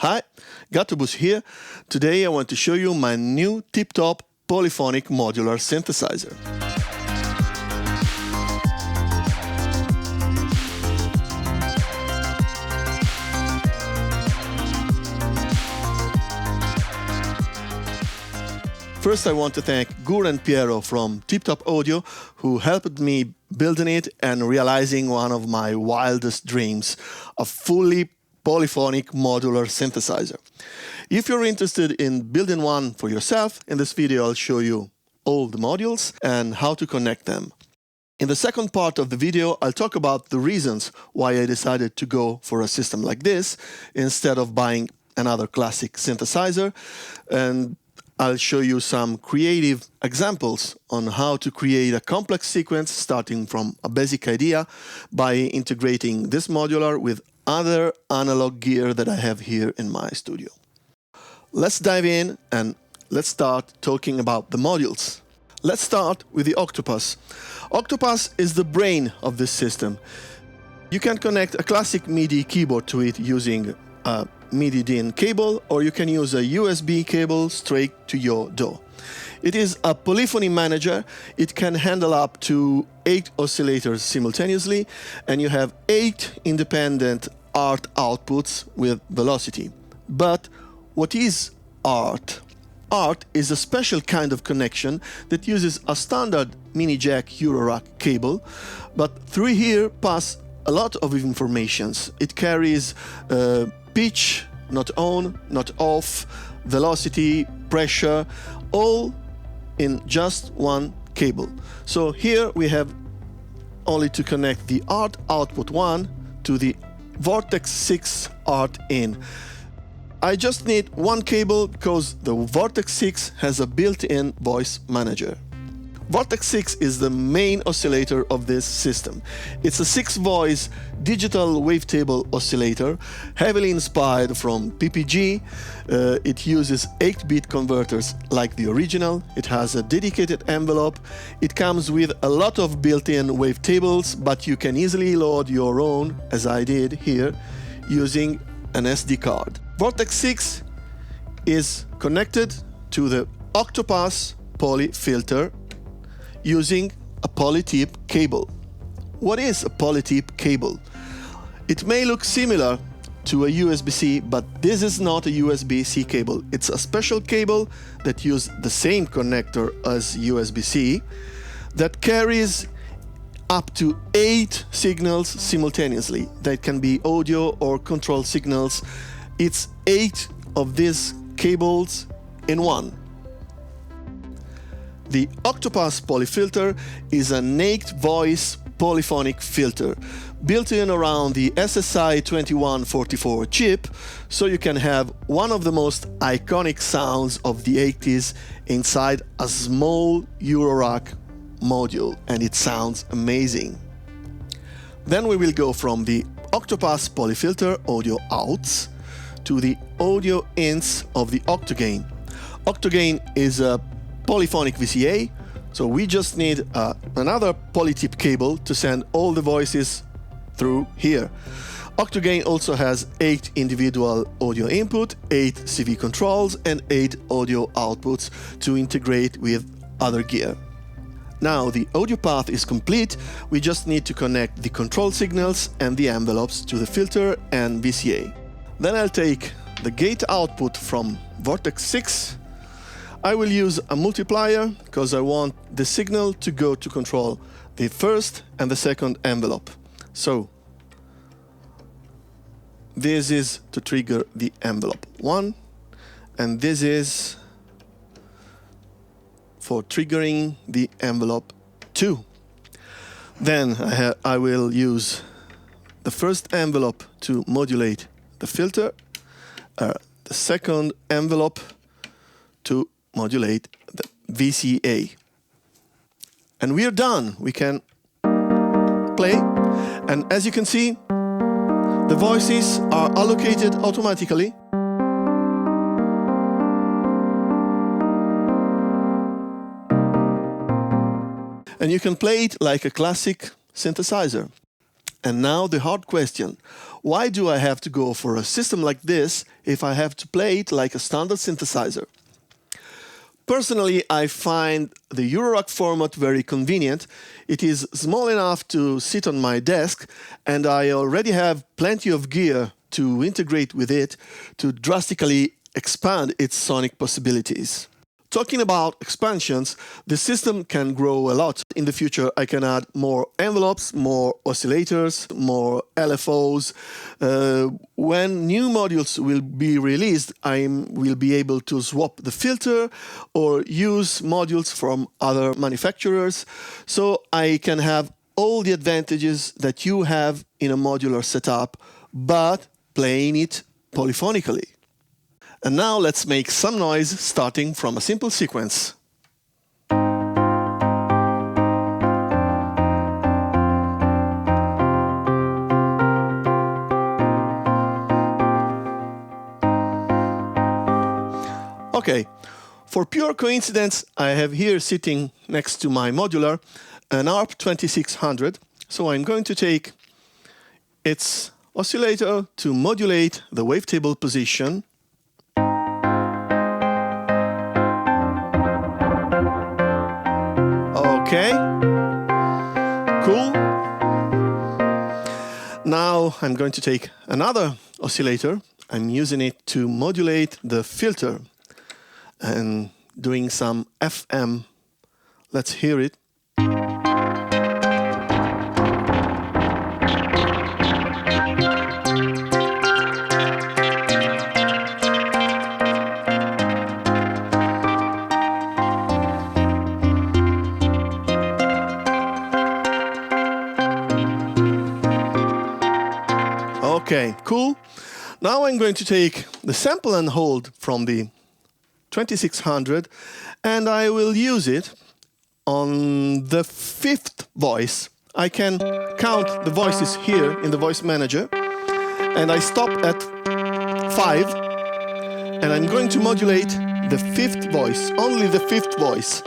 Hi, gattobus here. Today I want to show you my new TipTop Polyphonic Modular Synthesizer. First, I want to thank Gur and Piero from TipTop Audio, who helped me building it and realizing one of my wildest dreams, a fully polyphonic modular synthesizer. If you're interested in building one for yourself, in this video I'll show you all the modules and how to connect them. In the second part of the video, I'll talk about the reasons why I decided to go for a system like this instead of buying another classic synthesizer, and I'll show you some creative examples on how to create a complex sequence starting from a basic idea by integrating this modular with other analog gear that I have here in my studio. Let's dive in and let's start talking about the modules. Let's start with the Octopus. Octopass is the brain of this system. You can connect a classic MIDI keyboard to it using a MIDI DIN cable, or you can use a USB cable straight to your DAW. It is a polyphony manager. It can handle up to 8 oscillators simultaneously, and you have 8 independent art outputs with velocity. But what is art? Art is a special kind of connection that uses a standard mini jack Eurorack cable, but through here pass a lot of informations. It carries pitch, not on, not off, velocity, pressure, all in just one cable. So here we have only to connect the art output 1 to the Vortex 6 art in. I just need one cable because the Vortex 6 has a built-in voice manager. Vortex 6 is the main oscillator of this system. It's a 6-voice digital wavetable oscillator, heavily inspired from PPG. It uses 8-bit converters like the original. It has a dedicated envelope. It comes with a lot of built-in wavetables, but you can easily load your own, as I did here, using an SD card. Vortex 6 is connected to the Octopass poly filter using a PolyTip cable. What is a PolyTip cable? It may look similar to a USB-C, but this is not a USB-C cable. It's a special cable that uses the same connector as USB-C that carries up to 8 signals simultaneously. That can be audio or control signals. It's 8 of these cables in one. The Octopass polyfilter is an 8-voice polyphonic filter built in around the SSI 2144 chip, so you can have one of the most iconic sounds of the 80s inside a small Eurorack module, and it sounds amazing. Then we will go from the Octopass polyfilter audio outs to the audio ins of the Octogain. Octogain is a polyphonic VCA, so we just need another PolyTip cable to send all the voices through here. Octogain also has 8 individual audio input, 8 CV controls, and 8 audio outputs to integrate with other gear. Now the audio path is complete. We just need to connect the control signals and the envelopes to the filter and VCA. Then I'll take the gate output from Vortex 6. I will use a multiplier because I want the signal to go to control the first and the second envelope. So this is to trigger the envelope 1, and this is for triggering the envelope 2. Then I will use the first envelope to modulate the filter, the second envelope to modulate the VCA. And we're done. We can play, and as you can see, the voices are allocated automatically. And you can play it like a classic synthesizer. And now the hard question. Why do I have to go for a system like this if I have to play it like a standard synthesizer? Personally, I find the Eurorack format very convenient. It is small enough to sit on my desk, and I already have plenty of gear to integrate with it to drastically expand its sonic possibilities. Talking about expansions, the system can grow a lot. In the future, I can add more envelopes, more oscillators, more LFOs. When new modules will be released, I will be able to swap the filter or use modules from other manufacturers, so I can have all the advantages that you have in a modular setup, but playing it polyphonically. And now let's make some noise starting from a simple sequence. Okay, for pure coincidence, I have here sitting next to my modular an ARP 2600, so I'm going to take its oscillator to modulate the wavetable position. Okay, cool. Now I'm going to take another oscillator. I'm using it to modulate the filter and doing some FM. Let's hear it. Okay, cool. Now I'm going to take the sample and hold from the 2600 and I will use it on the fifth voice. I can count the voices here in the voice manager and I stop at 5 and I'm going to modulate the fifth voice, only the fifth voice.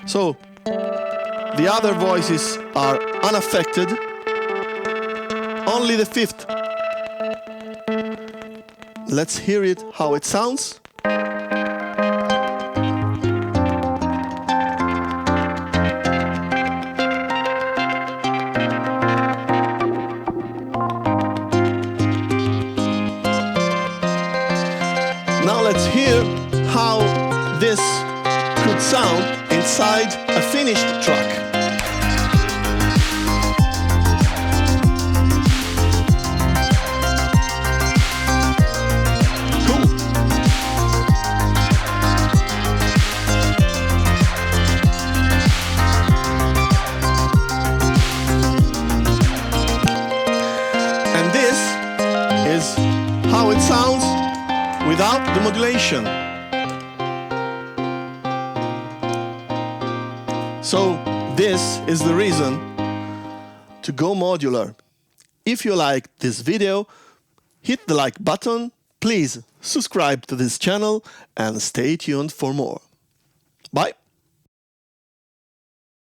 So the other voices are unaffected. Only the fifth. Let's hear it, how it sounds. Now let's hear how this could sound inside a finished track. How it sounds without the modulation. So this is the reason to go modular. If you liked this video, hit the like button, please subscribe to this channel and stay tuned for more. Bye!